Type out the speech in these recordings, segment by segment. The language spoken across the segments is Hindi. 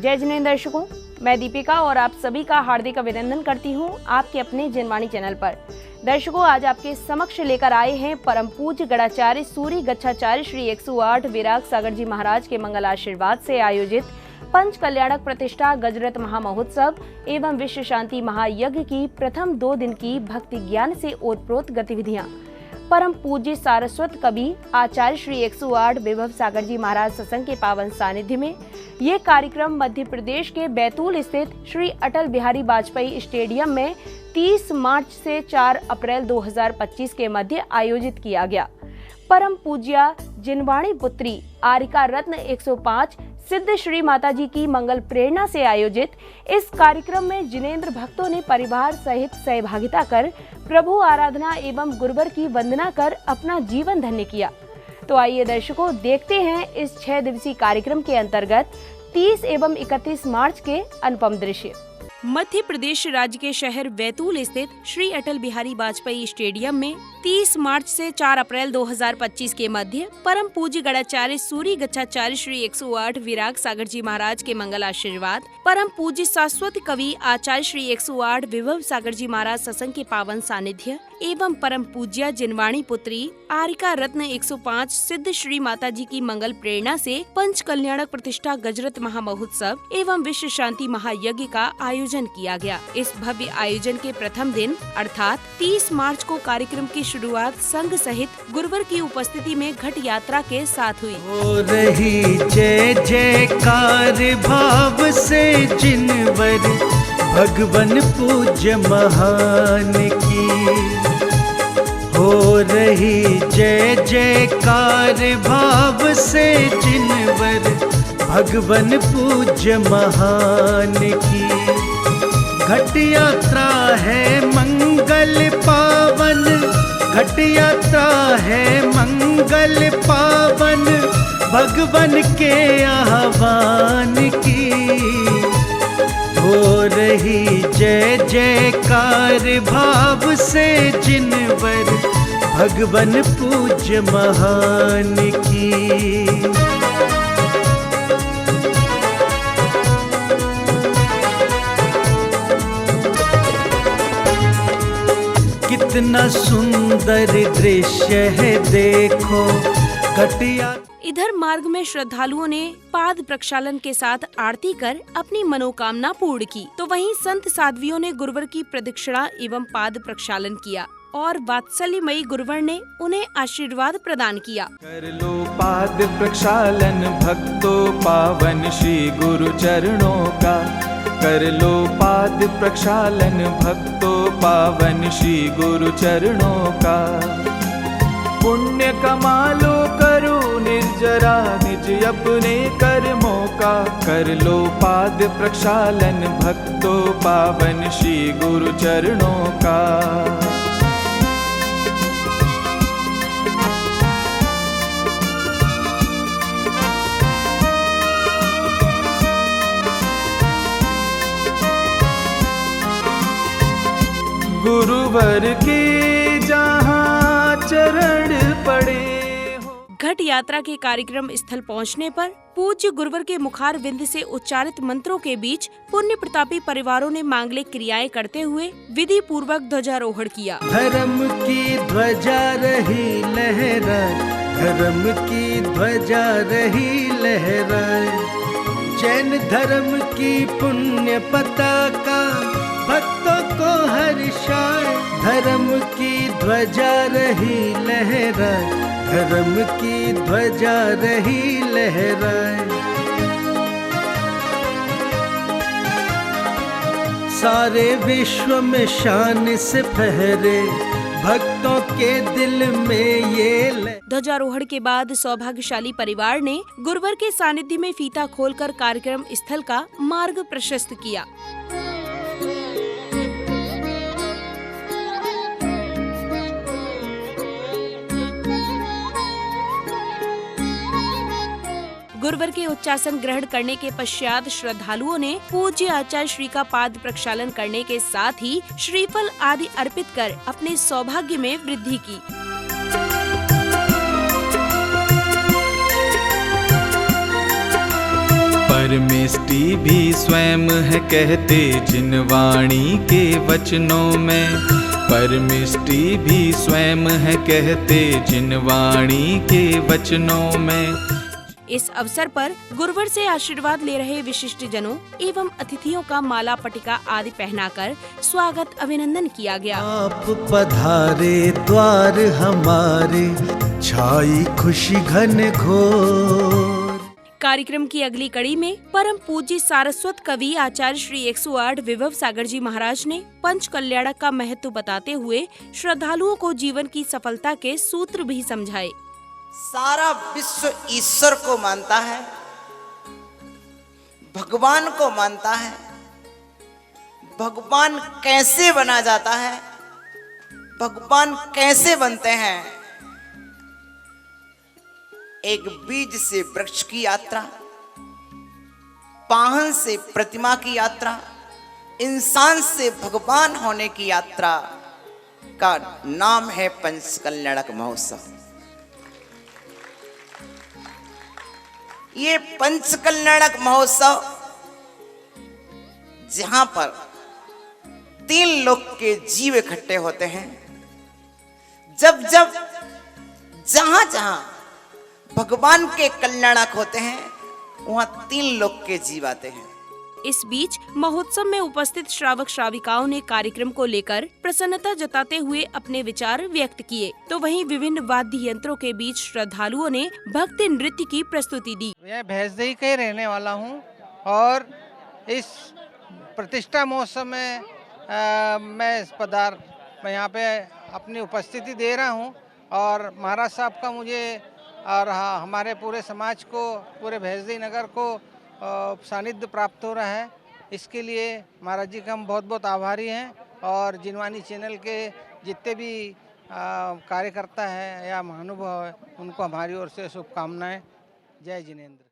जय जिनेंद्र दर्शकों, मैं दीपिका और आप सभी का हार्दिक अभिनंदन करती हूं आपके अपने जनवाणी चैनल पर। दर्शकों, आज आपके समक्ष लेकर आए हैं परम पूज्य गणाचार्य सूरी गच्छाचार्य श्री 108 विराग सागर जी महाराज के मंगल आशीर्वाद से आयोजित पंच कल्याणक प्रतिष्ठा गजरत महामहोत्सव एवं विश्व शांति महायज्ञ की प्रथम 2 दिन की भक्ति ज्ञान से ओतप्रोत गतिविधियां। परम पूज्य सारस्वत कवि आचार्य श्री 108 विभव सागर जी महाराज सत्संग के पावन सानिध्य में ये कार्यक्रम मध्य प्रदेश के बैतूल स्थित श्री अटल बिहारी वाजपेयी स्टेडियम में 30 मार्च से 4 अप्रैल 2025 के मध्य आयोजित किया गया। परम पूज्या जिनवाणी पुत्री आरिका रत्न 105 सिद्ध श्री माता जी की मंगल प्रेरणा से आयोजित इस कार्यक्रम में जिनेंद्र भक्तों ने परिवार सहित सहभागिता कर प्रभु आराधना एवं गुरुवर की वंदना कर अपना जीवन धन्य किया। तो आइए दर्शकों, देखते हैं इस 6 दिवसीय कार्यक्रम के अंतर्गत 30 एवं 31 मार्च के अनुपम दृश्य। मध्य प्रदेश राज्य के शहर बैतूल स्थित श्री अटल बिहारी वाजपेयी स्टेडियम में 30 मार्च से 4 अप्रैल 2025 के मध्य परम पूज्य गणाचार्य सूरी गच्छाचार्य श्री 108 विराग सागर जी महाराज के मंगल आशीर्वाद, परम पूज्य शाश्वत कवि आचार्य श्री 108 विभव सागर जी महाराज सत्संग के पावन सानिध्य एवं परम पूज्या जिनवाणी पुत्री आरिका रत्न 105 सिद्ध श्री माता जी की मंगल प्रेरणा से पंच कल्याणक प्रतिष्ठा गजरत महामहोत्सव एवं विश्व शांति महायज्ञ का आयोजन किया गया। इस भव्य आयोजन के प्रथम दिन अर्थात 30 मार्च को कार्यक्रम की शुरुआत संघ सहित गुरुवर की उपस्थिति में घट यात्रा के साथ हुई। हो रही जय जयकार भाव से जिनवर भगवन पूज्य महान की, हो रही जय जयकार भाव से जिनवर भगवन पूज्य महान की। घट यात्रा है मंगल पावन, घट यात्रा है मंगल पावन भगवन के आह्वान की। हो रही जय जयकार भाव से जिनवर भगवन पूज्य महान की। कितना सुंदर दृश्य है देखो घटिया। इधर मार्ग में श्रद्धालुओं ने पाद प्रक्षालन के साथ आरती कर अपनी मनोकामना पूर्ण की, तो वहीं संत साध्वियों ने गुरुवर की प्रदक्षिणा एवं पाद प्रक्षालन किया और वात्सल्यमयी गुरुवर ने उन्हें आशीर्वाद प्रदान किया। कर लो पाद प्रक्षालन भक्तों पावन श्री गुरु चरणों का, कर लो पाद प्रक्षालन भक्तों पावन श्री गुरु चरणों का। पुण्य कमा लो करो निर्जरा निज अपने कर्मों का, कर लो पाद प्रक्षालन भक्तों पावन श्री गुरु चरणों का। गुरुवर के जहाँ चरण पड़े हो। घट यात्रा के कार्यक्रम स्थल पहुंचने पर पूज्य गुरुवर के मुखार विंद से उच्चारित मंत्रों के बीच पुण्य प्रतापी परिवारों ने मांगलिक क्रियाएं करते हुए विधि पूर्वक ध्वजारोहण किया। धर्म की ध्वजा रही लहराए, धर्म की ध्वजा रही लहराए, जैन धर्म की पुण्य पताका भक्तों को हर्षाए। धर्म की ध्वजा रही लहराए, धर्म की ध्वजा रही लहराए। सारे विश्व में शान से फहरे भक्तों के दिल में ये। ध्वजारोहण के बाद सौभाग्यशाली परिवार ने गुरुवर के सानिध्य में फीता खोलकर कार्यक्रम स्थल का मार्ग प्रशस्त किया। गुरुवर के उच्चासन ग्रहण करने के पश्चात श्रद्धालुओं ने पूज्य आचार्य श्री का पाद प्रक्षालन करने के साथ ही श्रीफल आदि अर्पित कर अपने सौभाग्य में वृद्धि की। परमेष्टि भी स्वयं है कहते जिन वाणी के वचनों में, परमेष्टि भी स्वयं है कहते जिन वाणी के वचनों में। इस अवसर पर गुरुवर से आशीर्वाद ले रहे विशिष्ट जनों एवं अतिथियों का माला पटिका आदि पहनाकर स्वागत अभिनंदन किया गया। आप पधारे द्वार हमारे, छाई खुशी घन घोर। कार्यक्रम की अगली कड़ी में परम पूज्य सारस्वत कवि आचार्य श्री 108 विभव सागर जी महाराज ने पंच कल्याणक का महत्व बताते हुए श्रद्धालुओं को जीवन की सफलता के सूत्र भी समझाए। सारा विश्व ईश्वर को मानता है, भगवान को मानता है। भगवान कैसे बना जाता है, भगवान कैसे बनते हैं? एक बीज से वृक्ष की यात्रा, पाहन से प्रतिमा की यात्रा, इंसान से भगवान होने की यात्रा का नाम है पंचकल्याणक महोत्सव। ये पंचकल्याणक महोत्सव जहां पर 3 लोक के जीव इकट्ठे होते हैं, जब जब जहां जहां भगवान के कल्याणक होते हैं वहां 3 लोक के जीव आते हैं। इस बीच महोत्सव में उपस्थित श्रावक श्राविकाओं ने कार्यक्रम को लेकर प्रसन्नता जताते हुए अपने विचार व्यक्त किए, तो वहीं विभिन्न वाद्य यंत्रों के बीच श्रद्धालुओं ने भक्ति नृत्य की प्रस्तुति दी। मैं भैंसदेही का ही रहने वाला हूं और इस प्रतिष्ठा महोत्सव में मैं यहाँ पे अपनी उपस्थिति दे रहा हूं और महाराज साहब का मुझे और हमारे पूरे समाज को, पूरे भैंसदेही नगर को सानिध्य प्राप्त हो रहा है। इसके लिए महाराज जी का हम बहुत बहुत आभारी हैं और जिनवानी चैनल के जितने भी कार्यकर्ता हैं या महानुभाव हैं उनको हमारी ओर से शुभकामनाएं। जय जिनेंद्र।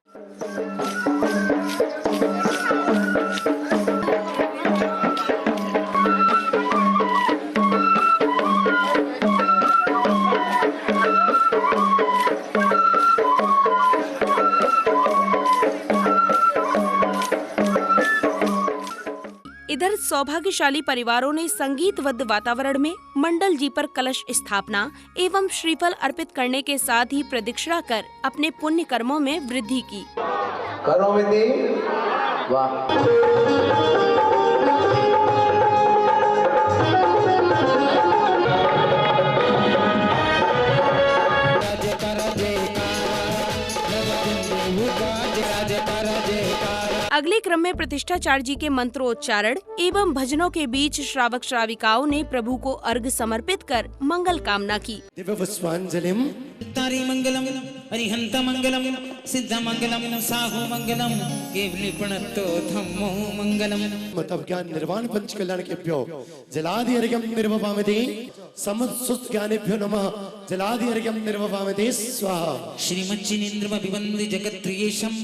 इधर सौभाग्यशाली परिवारों ने संगीतबद्ध वातावरण में मंडल जी पर कलश स्थापना एवं श्रीफल अर्पित करने के साथ ही प्रदक्षिणा कर अपने पुण्य कर्मों में वृद्धि की। अगले क्रम में प्रतिष्ठाचार्य जी के मंत्रोच्चारण एवं भजनों के बीच श्रावक श्राविकाओं ने प्रभु को अर्घ समर्पित कर मंगल कामना की। दिव्य पुष्पांजलिम तारी मंगलम हरिहंत मंगलम सिद्ध मंगलम साहु मंगलम केवली प्रणतो धम्मो मंगलम मतब ज्ञान निर्वाण पंच कल्याण के भ्यो जलादि अर्घ्यम निर्वपामते समुत्सुत ज्ञानेभ्यो नमः जलादि अर्घ्यम निर्वपामते स्वाहा। श्रीमच्चिनेन्द्रम अभिवंदि जगत्प्रियेशम।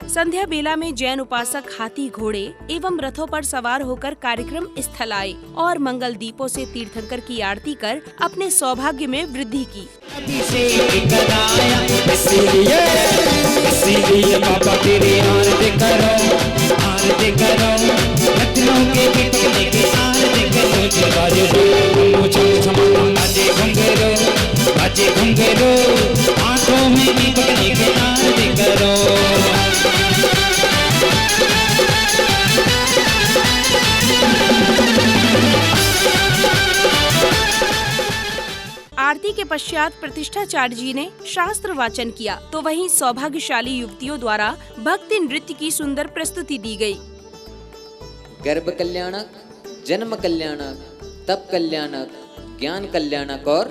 संध्या बेला में जैन उपासक हाथी, घोड़े एवं रथों पर सवार होकर कार्यक्रम स्थल आए और मंगल दीपों से तीर्थंकर की आरती कर अपने सौभाग्य में वृद्धि की। बाबा तेरी आरती करो, आरती करो, रत्नों के दीपक लेके आरती करो, जगाजे दो छम छम बाजे घुंघरू, बाजे घुंघरू, आंखों में दीपक लेके आरती करो। आरती के पश्चात प्रतिष्ठाचार्य जी ने शास्त्र वाचन किया, तो वहीं सौभाग्यशाली युवतियों द्वारा भक्ति नृत्य की सुंदर प्रस्तुति दी गई। गर्भ कल्याणक, जन्म कल्याणक, तप कल्याणक, ज्ञान कल्याणक और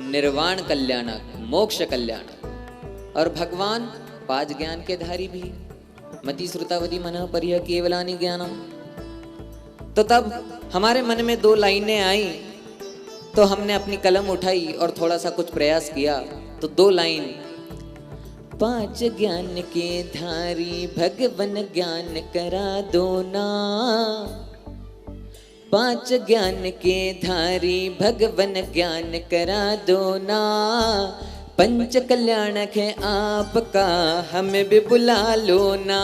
निर्वाण कल्याणक, मोक्ष कल्याणक। और भगवान 5 ज्ञान के धारी भी। मति श्रुतावती मनः परिह केवलानि ज्ञानम। तो तब हमारे मन में 2 लाइनें आई, तो हमने अपनी कलम उठाई और थोड़ा सा कुछ प्रयास किया, तो 2 लाइन। 5 ज्ञान के धारी भगवन ज्ञान करा दो ना, 5 ज्ञान के धारी भगवन ज्ञान करा दो ना, पंच कल्याणक है आपका, हमें भी बुला लो ना।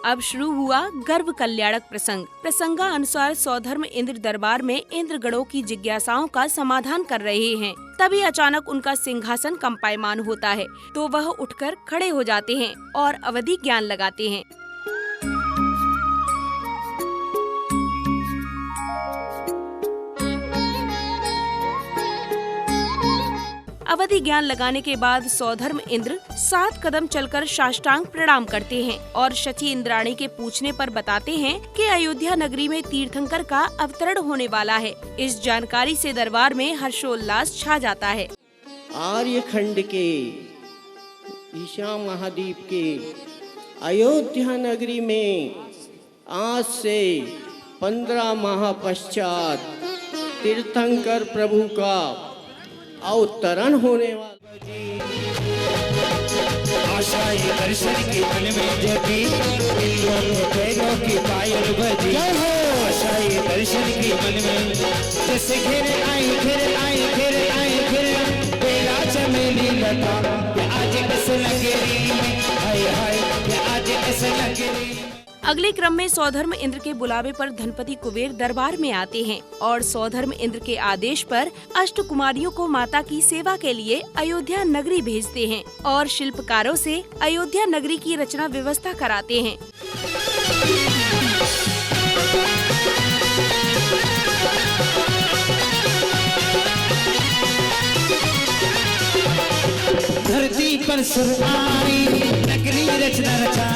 अब शुरू हुआ गर्भ कल्याणक प्रसंग। प्रसंगानुसार सौधर्म इंद्र दरबार में इंद्र गणों की जिज्ञासाओं का समाधान कर रहे हैं। तभी अचानक उनका सिंहासन कंपायमान होता है, तो वह उठकर खड़े हो जाते हैं और अवधि ज्ञान लगाते हैं। अवधि ज्ञान लगाने के बाद सौधर्म इंद्र 7 कदम चलकर साष्टांग प्रणाम करते हैं और शची इंद्राणी के पूछने पर बताते हैं कि अयोध्या नगरी में तीर्थंकर का अवतरण होने वाला है। इस जानकारी से दरबार में हर्षोल्लास छा जाता है। आर्यखंड के ईशा महाद्वीप के अयोध्या नगरी में आज से 15 माह पश्चात तीर्थंकर प्रभु का अवतरण होने वाला। आशाएं दर्शन की मन में जगी, पैरों की पायल बजी। आशाएं दर्शन की मन में जैसे घेरे आई बेला चमेली लता, आज कैसे लगे हाय हाय, आज कैसे लगे। अगले क्रम में सौधर्म इंद्र के बुलावे पर धनपति कुबेर दरबार में आते हैं और सौधर्म इंद्र के आदेश पर अष्ट कुमारियों को माता की सेवा के लिए अयोध्या नगरी भेजते हैं और शिल्पकारों से अयोध्या नगरी की रचना व्यवस्था कराते हैं। धरती पर सुर आई, नगरी रचना रचा।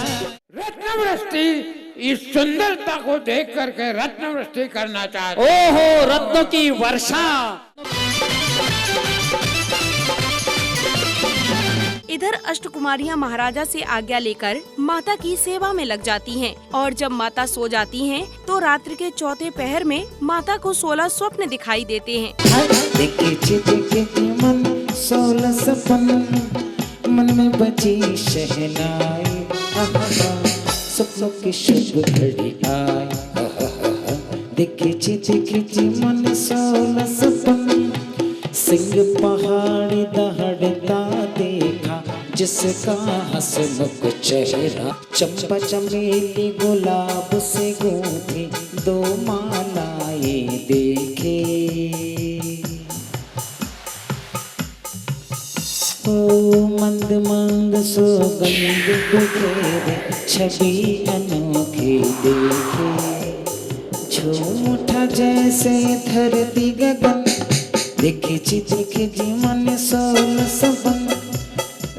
रत्नवृष्टि इस सुंदरता को देख करके रत्नवृष्टि करना चाहते। ओहो, रत्नों की वर्षा। इधर अष्ट कुमारियां महाराजा से आज्ञा लेकर माता की सेवा में लग जाती हैं और जब माता सो जाती हैं, तो रात्रि के चौथे पहर में माता को 16 स्वप्न दिखाई देते हैं। मन 16 सपन, मन में बजी शहनाई, सपनों की शुभ घड़ी आई। देखी मन 16 सपन, सिंह पहाड़ी दहाड़ता देखा, जिसका हंसमुख चेहरा चंपा चमेली गुलाब से गूंथी 2 मालाएं देखे। ओ मंद मंद सुगंध बिखेरे, छवि अनोखी देखे। झूम उठा जैसे धरती गगन, देखी जी मन 16 सपन,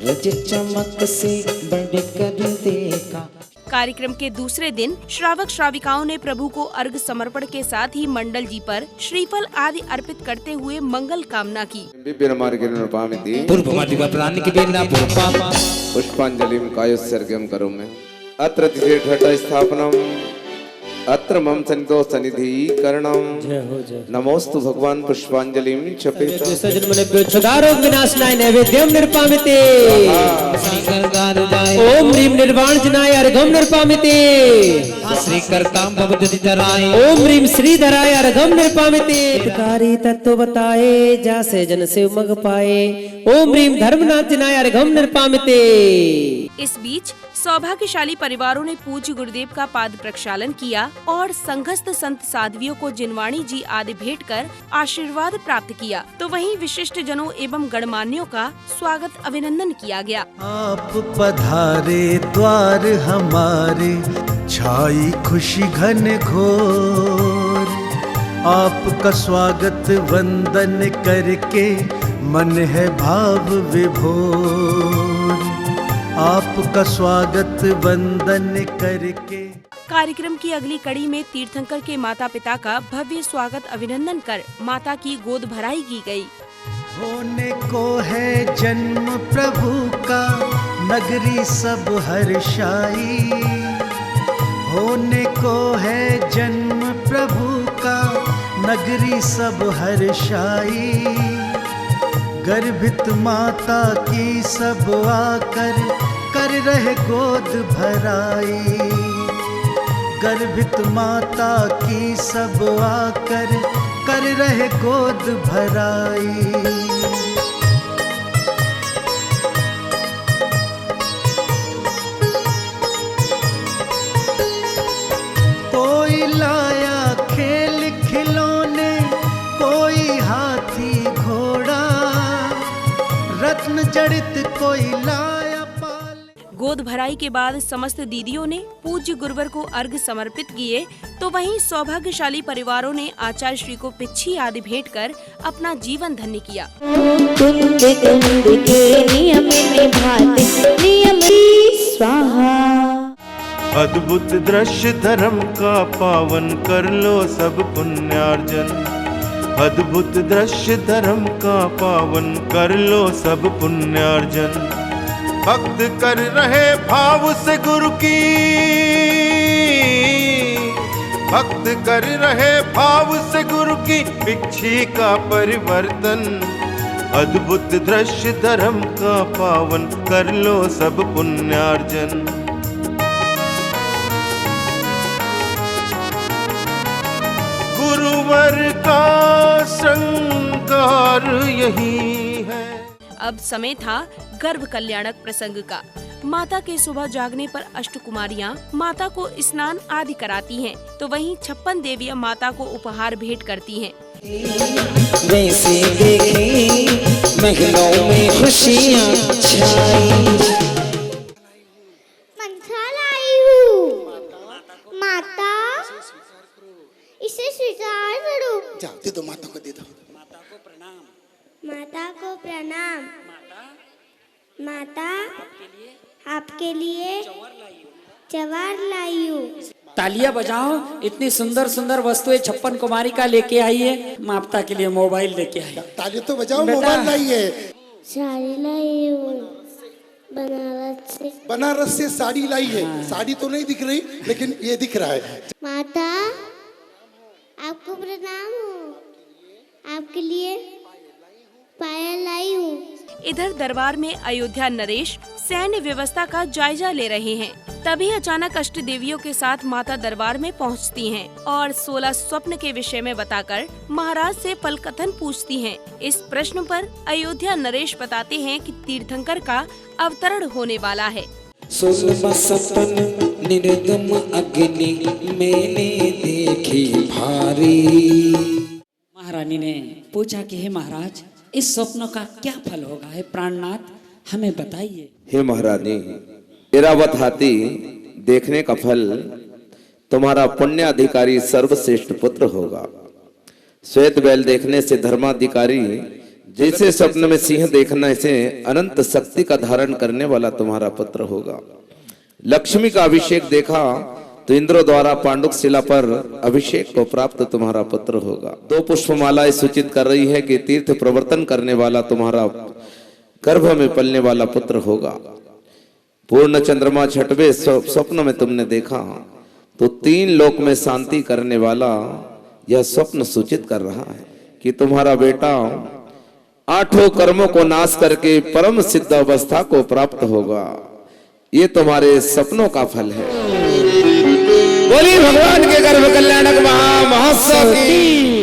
रज चमक से बढ़ कर देखा। कार्यक्रम के दूसरे दिन श्रावक श्राविकाओं ने प्रभु को अर्घ समर्पण के साथ ही मंडल जी पर श्रीफल आदि अर्पित करते हुए मंगल कामना की। पुष्पांजलिं कायोत्सर्गं करोमि। अत्र तिथिघट स्थापनम्, अत्र मम सन्निधौ सन्निधिकरणम्। नमोस्तु भगवान पुष्पांजलिं चपेत। सदारोग विनाशनाय नैवेद्यम निर्पामिते। ओम ह्रीं निर्वाणजनाय अर्घम निर्पामिते। श्री कर्ताम भवदुदितराय, ओम ह्रीं श्रीधराय अर्घम निर्पामिते। हितकारी तत्व बताए, जासे जन से उमग पाए। ओम ह्रीं धर्मनाथजनाय अर्घम निर्पामिते। इस बीच सौभाग्यशाली परिवारों ने पूज्य गुरुदेव का पाद प्रक्षालन किया और संघस्थ संत साध्वियों को जिनवाणी जी आदि भेंट कर आशीर्वाद प्राप्त किया। तो वहीं विशिष्ट जनों एवं गणमान्यों का स्वागत अभिनंदन किया गया। आप पधारे द्वार हमारे, छाई खुशी घन घोर। आपका स्वागत वंदन करके, मन है भाव विभोर। आपका स्वागत वंदन करके। कार्यक्रम की अगली कड़ी में तीर्थंकर के माता पिता का भव्य स्वागत अभिनंदन कर माता की गोद भराई की गई। होने को है जन्म प्रभु का, नगरी सब हर्षाई। होने को है जन्म प्रभु का, नगरी सब हर्षाई। गर्भित माता की सब आकर, कर रहे गोद भराई। गर्भित माता की सब आकर, कर रहे गोद भराई। लाया खेल खिलौने, कोई हाथी घोड़ा, रत्न जड़ित कोई लाया पाल। गोद भराई के बाद समस्त दीदियों ने पूज्य गुरुवर को अर्घ समर्पित किए, तो वहीं सौभाग्यशाली परिवारों ने आचार्य श्री को पिच्छी आदि भेंट कर अपना जीवन धन्य किया। अद्भुत दृश्य धर्म का पावन, कर लो सब पुण्यार्जन। अद्भुत दृश्य धर्म का पावन, कर लो सब पुण्यार्जन। भक्त कर रहे भाव से गुरु की, भक्त कर रहे भाव से गुरु की पिच्छी का परिवर्तन। अद्भुत दृश्य धर्म का पावन, कर लो सब पुण्यार्जन। गुरुवर का श्रृंगार यही है। अब समय था गर्भ कल्याणक प्रसंग का। माता के सुबह जागने पर अष्टकुमारियां माता को स्नान आदि कराती हैं, तो वहीं 56 देवियां माता को उपहार भेंट करती हैं। वैसे देखे महलों में खुशियाँ छाई। मनसा लाई हूँ माता, इसे स्वीकार करो। जाओ दे दो, माता को दे दो। माता को प्रणाम। माता आपके लिए जवार लाई हूँ। तालियां बजाओ, इतनी सुंदर सुंदर वस्तुएं 56 कुमारी का लेके आई है। माता के लिए मोबाइल लेके आई। तालियां तो बजाओ, मोबाइल लाई है। साड़ी लाई हूँ बनारस से। बनारस से साड़ी लाई है। साड़ी तो नहीं दिख रही, लेकिन ये दिख रहा है। माता आपको प्रणाम हो, आपके लिए पायल लाई हूँ। इधर दरबार में अयोध्या नरेश सैन्य व्यवस्था का जायजा ले रहे हैं। तभी अचानक अष्ट देवियों के साथ माता दरबार में पहुंचती हैं और 16 स्वप्न के विषय में बताकर महाराज से फलकथन पूछती हैं। इस प्रश्न पर अयोध्या नरेश बताते हैं कि तीर्थंकर का अवतरण होने वाला है। 16 सपन निर्दम अग्नि मैंने देखी भारी। महारानी ने पूछा कि हे महाराज, इस स्वप्न का क्या फल होगा? है प्राणनाथ, हमें बताइए। हे महारानी, ऐरावत हाथी देखने का फल तुम्हारा पुण्याधिकारी सर्वश्रेष्ठ पुत्र होगा। श्वेत बैल देखने से धर्माधिकारी, जैसे स्वप्न में सिंह देखना से अनंत शक्ति का धारण करने वाला तुम्हारा पुत्र होगा। लक्ष्मी का अभिषेक देखा तो इंद्र द्वारा पांडुक शिला पर अभिषेक को प्राप्त तुम्हारा पुत्र होगा। 2 पुष्पमालाएं सूचित कर रही है कि तीर्थ प्रवर्तन करने वाला तुम्हारा गर्भ में पलने वाला पुत्र होगा। पूर्ण चंद्रमा 6वें स्वप्न में तुमने देखा तो 3 लोक में शांति करने वाला यह स्वप्न सूचित कर रहा है कि तुम्हारा बेटा 8 कर्मों को नाश करके परम सिद्ध अवस्था को प्राप्त होगा। ये तुम्हारे सपनों का फल है। बोलिए भगवान के गर्भ कल्याणक महा महोत्सव की